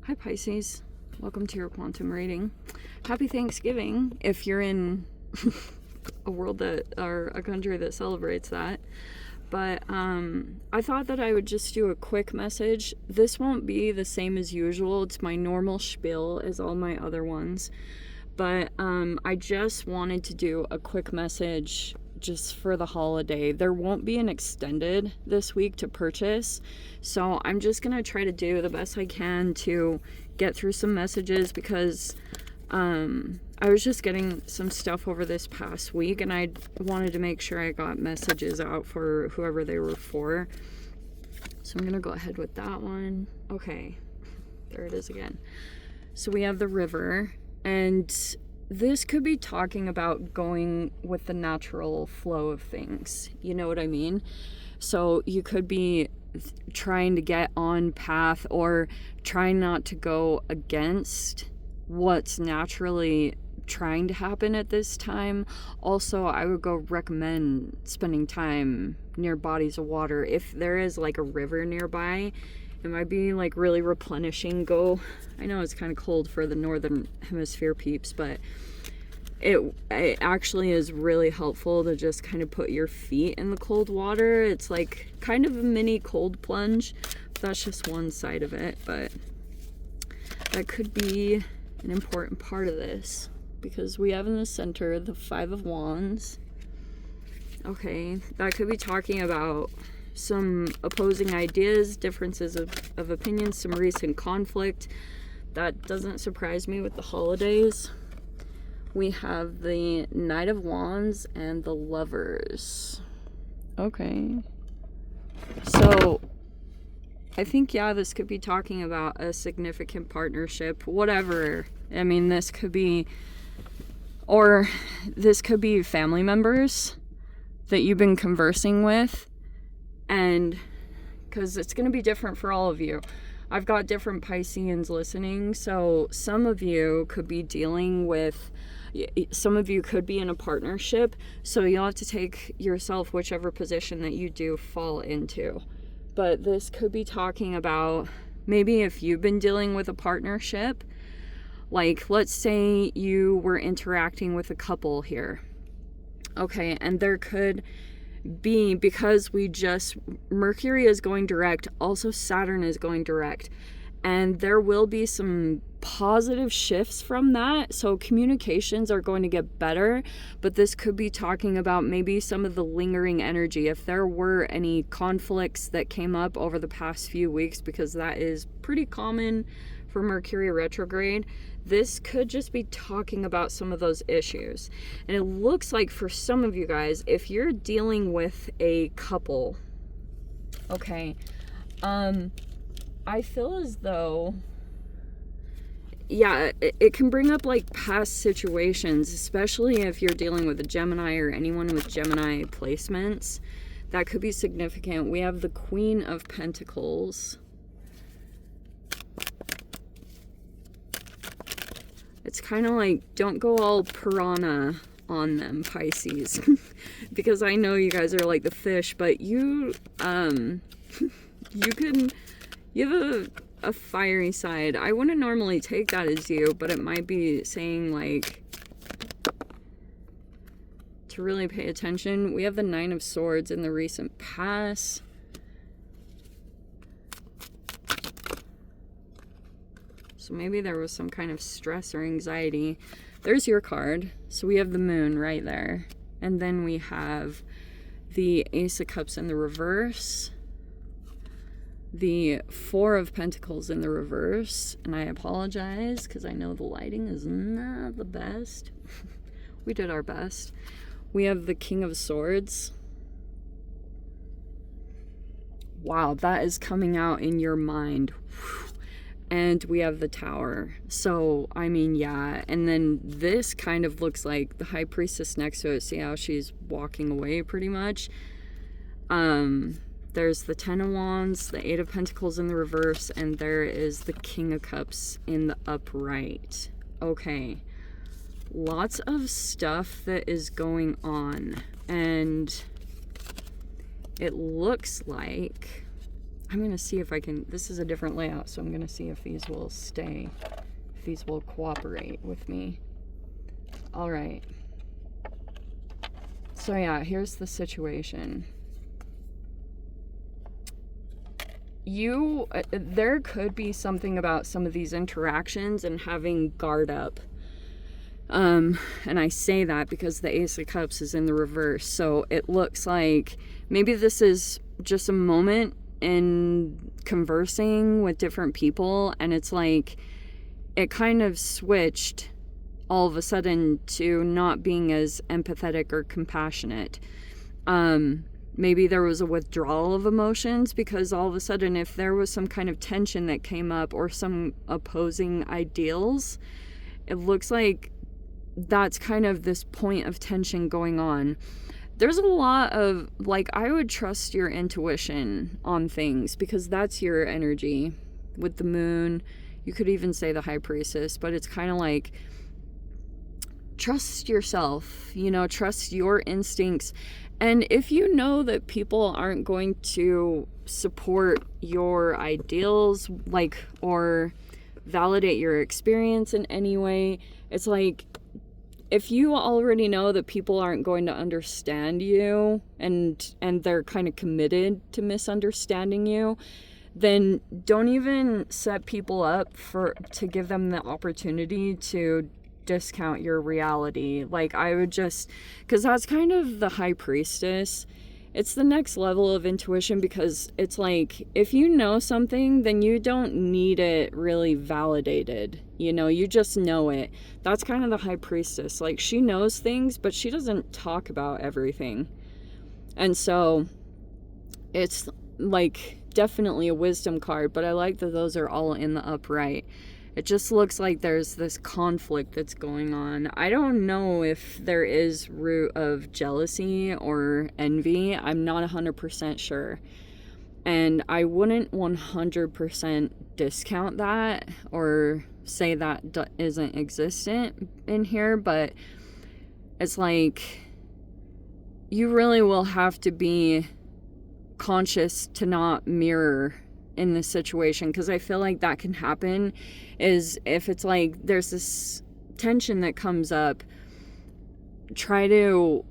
Hi Pisces, welcome to your quantum reading. Happy Thanksgiving if you're in a world that, or a country that celebrates that. But I thought that I would just do a quick message. This won't be the same as usual. It's my normal spiel as all my other ones. But I just wanted to do a quick message just for the holiday. There won't be an extended this week to purchase. So I'm just going to try to do the best I can to get through some messages because I was just getting some stuff over this past week and I wanted to make sure I got messages out for whoever they were for. So I'm going to go ahead with that one. Okay, there it is again. So we have the river, and this could be talking about going with the natural flow of things. You know what I mean? So you could be trying to get on path or trying not to go against what's naturally trying to happen at this time. Also, I would go recommend spending time near bodies of water. If there is like a river nearby, it might be like really replenishing. I know it's kind of cold for the northern hemisphere peeps, but it actually is really helpful to just kind of put your feet in the cold water. It's like kind of a mini cold plunge. That's just one side of it, but that could be an important part of this because we have in the center the Five of Wands. Okay, that could be talking about some opposing ideas, differences of opinions, some recent conflict. That doesn't surprise me with the holidays. We have the Knight of Wands and the Lovers. Okay. So I think, yeah, this could be talking about a significant partnership, whatever. I mean, this could be, or this could be family members that you've been conversing with, and because it's going to be different for all of you. I've got different Pisceans listening, so some of you could be dealing with, some of you could be in a partnership, so you'll have to take yourself whichever position that you do fall into. But this could be talking about maybe if you've been dealing with a partnership, like let's say you were interacting with a couple here. Okay, and there could be, because Mercury is going direct, also Saturn is going direct, and there will be some positive shifts from that. So communications are going to get better, but this could be talking about maybe some of the lingering energy. If there were any conflicts that came up over the past few weeks, because that is pretty common for Mercury retrograde, this could just be talking about some of those issues. And it looks like for some of you guys, if you're dealing with a couple, okay, I feel as though, yeah, it can bring up like past situations, especially if you're dealing with a Gemini or anyone with Gemini placements. That could be significant. We have the Queen of Pentacles. It's kind of like, don't go all piranha on them, Pisces. Because I know you guys are like the fish, but you have a fiery side. I wouldn't normally take that as you, but it might be saying like to really pay attention. We have the Nine of Swords in the recent past. So maybe there was some kind of stress or anxiety. There's your card. So we have the Moon right there. And then we have the Ace of Cups in the reverse. The Four of Pentacles in the reverse. And I apologize because I know the lighting is not the best. We did our best. We have the King of Swords. Wow, that is coming out in your mind. Whew. And we have the Tower. So, I mean, yeah. And then this kind of looks like the High Priestess next to it. See how she's walking away pretty much? There's the Ten of Wands, the Eight of Pentacles in the reverse, and there is the King of Cups in the upright. Okay. Lots of stuff that is going on. And it looks like I'm going to see if I can, this is a different layout, so I'm going to see if these will stay, if these will cooperate with me. All right. So yeah, here's the situation. There could be something about some of these interactions and having guard up. And I say that because the Ace of Cups is in the reverse. So it looks like maybe this is just a moment in conversing with different people, and it's like it kind of switched all of a sudden to not being as empathetic or compassionate. Maybe there was a withdrawal of emotions because all of a sudden, if there was some kind of tension that came up or some opposing ideals, it looks like that's kind of this point of tension going on. There's a lot of, like, I would trust your intuition on things because that's your energy with the moon. You could even say the High Priestess, but it's kind of like, trust yourself, trust your instincts. And if you know that people aren't going to support your ideals, or validate your experience in any way, it's like, if you already know that people aren't going to understand you and they're kind of committed to misunderstanding you, then don't even set people up to give them the opportunity to discount your reality. Like, I would just, because that's kind of the High Priestess. It's the next level of intuition, because it's like, if you know something, then you don't need it really validated. You just know it. That's kind of the High Priestess. Like, she knows things, but she doesn't talk about everything. And so it's like definitely a wisdom card, but I like that those are all in the upright. It just looks like there's this conflict that's going on. I don't know if there is root of jealousy or envy. I'm not 100% sure. And I wouldn't 100% discount that or say that isn't existent in here, but it's like you really will have to be conscious to not mirror in this situation, because I feel like that can happen is if it's like there's this tension that comes up, try to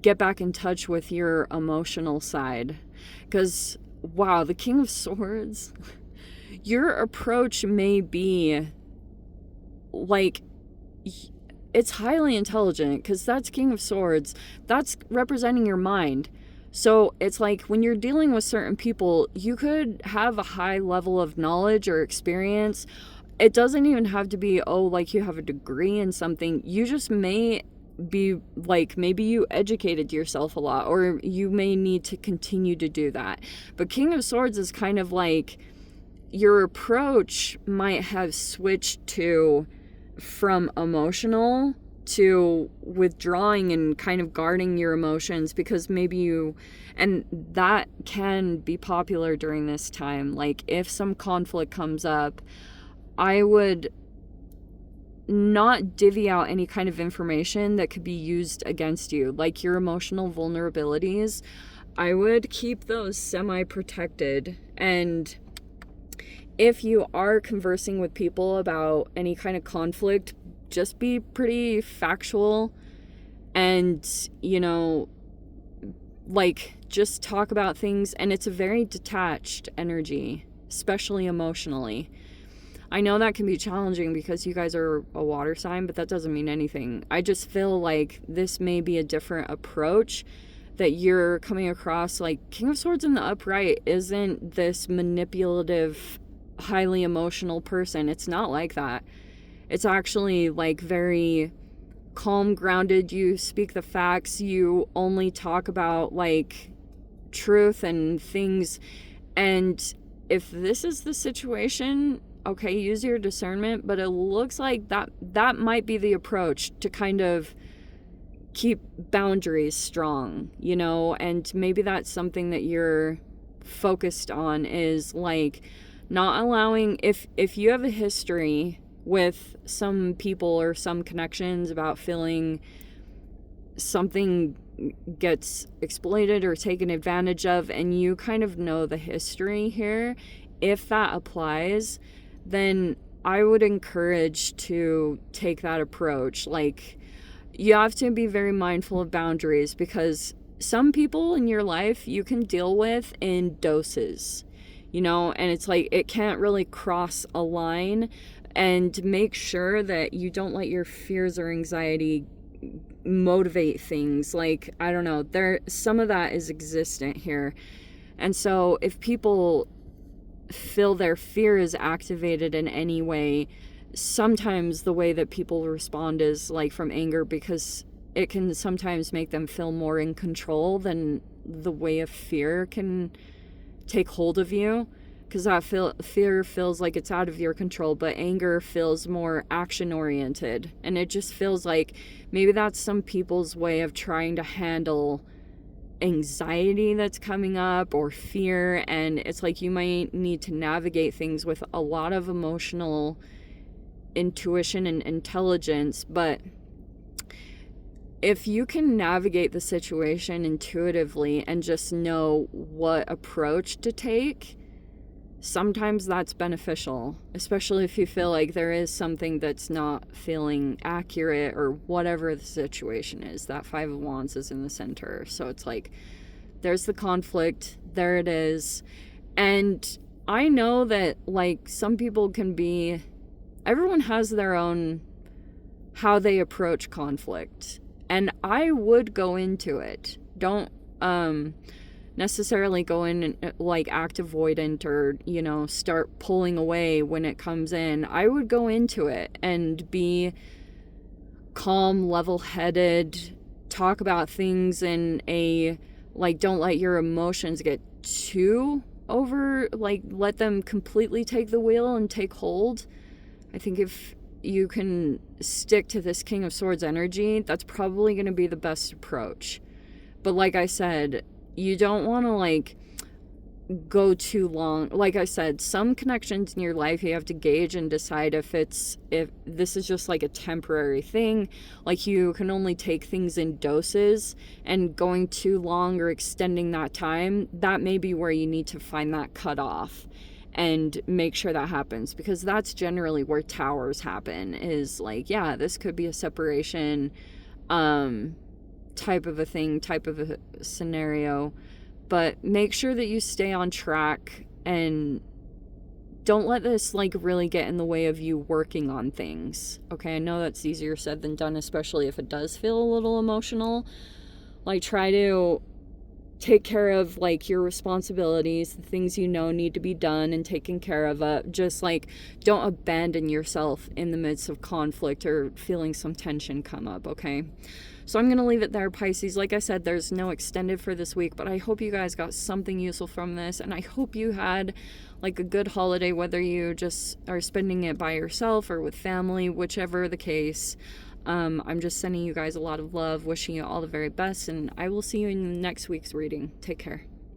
get back in touch with your emotional side, because wow, the King of Swords, your approach may be like, it's highly intelligent, because that's King of Swords, that's representing your mind. So it's like when you're dealing with certain people, you could have a high level of knowledge or experience. It doesn't even have to be, like you have a degree in something. You just may be like, maybe you educated yourself a lot, or you may need to continue to do that. But King of Swords is kind of like your approach might have switched from emotional to withdrawing and kind of guarding your emotions, because maybe and that can be popular during this time. Like, if some conflict comes up, I would not divvy out any kind of information that could be used against you, like your emotional vulnerabilities. I would keep those semi-protected. And if you are conversing with people about any kind of conflict, just be pretty factual and, just talk about things. And it's a very detached energy, especially emotionally. I know that can be challenging because you guys are a water sign, but that doesn't mean anything. I just feel like this may be a different approach that you're coming across. Like, King of Swords in the upright isn't this manipulative, highly emotional person. It's not like that. It's actually like very calm, grounded. You speak the facts. You only talk about like truth and things. And if this is the situation, okay, use your discernment, but it looks like that might be the approach to kind of keep boundaries strong, and maybe that's something that you're focused on, is like not allowing, if you have a history with some people or some connections about feeling something gets exploited or taken advantage of, and you kind of know the history here, if that applies, then I would encourage to take that approach. Like, you have to be very mindful of boundaries, because some people in your life you can deal with in doses, you know, and it's like it can't really cross a line. And make sure that you don't let your fears or anxiety motivate things. Like, I don't know, some of that is existent here. And so if people feel their fear is activated in any way, sometimes the way that people respond is like from anger, because it can sometimes make them feel more in control than the way of fear can take hold of you. Because that fear feels like it's out of your control, but anger feels more action-oriented. And it just feels like maybe that's some people's way of trying to handle anxiety that's coming up or fear. And it's like you might need to navigate things with a lot of emotional intuition and intelligence. But if you can navigate the situation intuitively and just know what approach to take, sometimes that's beneficial, especially if you feel like there is something that's not feeling accurate or whatever the situation is. That Five of Wands is in the center. So it's like, there's the conflict, there it is. And I know that like some people can be, everyone has their own, how they approach conflict. And I would go into it. Don't, necessarily go in and like act avoidant or, you know, start pulling away when it comes in. I would go into it and be calm, level-headed, talk about things in a, like, don't let your emotions get too over, like, let them completely take the wheel and take hold. I think if you can stick to this King of Swords energy, that's probably going to be the best approach. But like I said, you don't want to like go too long. Like I said, some connections in your life you have to gauge and decide if this is just like a temporary thing. Like, you can only take things in doses, and going too long or extending that time, that may be where you need to find that cutoff and make sure that happens, because that's generally where towers happen. Is like, yeah, this could be a separation type of a thing, type of a scenario, but make sure that you stay on track and don't let this like really get in the way of you working on things. Okay, I know that's easier said than done, especially if it does feel a little emotional. Like, try to take care of like your responsibilities, the things you know need to be done and taken care of. Just like, don't abandon yourself in the midst of conflict or feeling some tension come up. Okay, so I'm going to leave it there, Pisces. Like I said, there's no extended for this week, but I hope you guys got something useful from this, and I hope you had like a good holiday, whether you just are spending it by yourself or with family, whichever the case. I'm just sending you guys a lot of love, wishing you all the very best, and I will see you in next week's reading. Take care.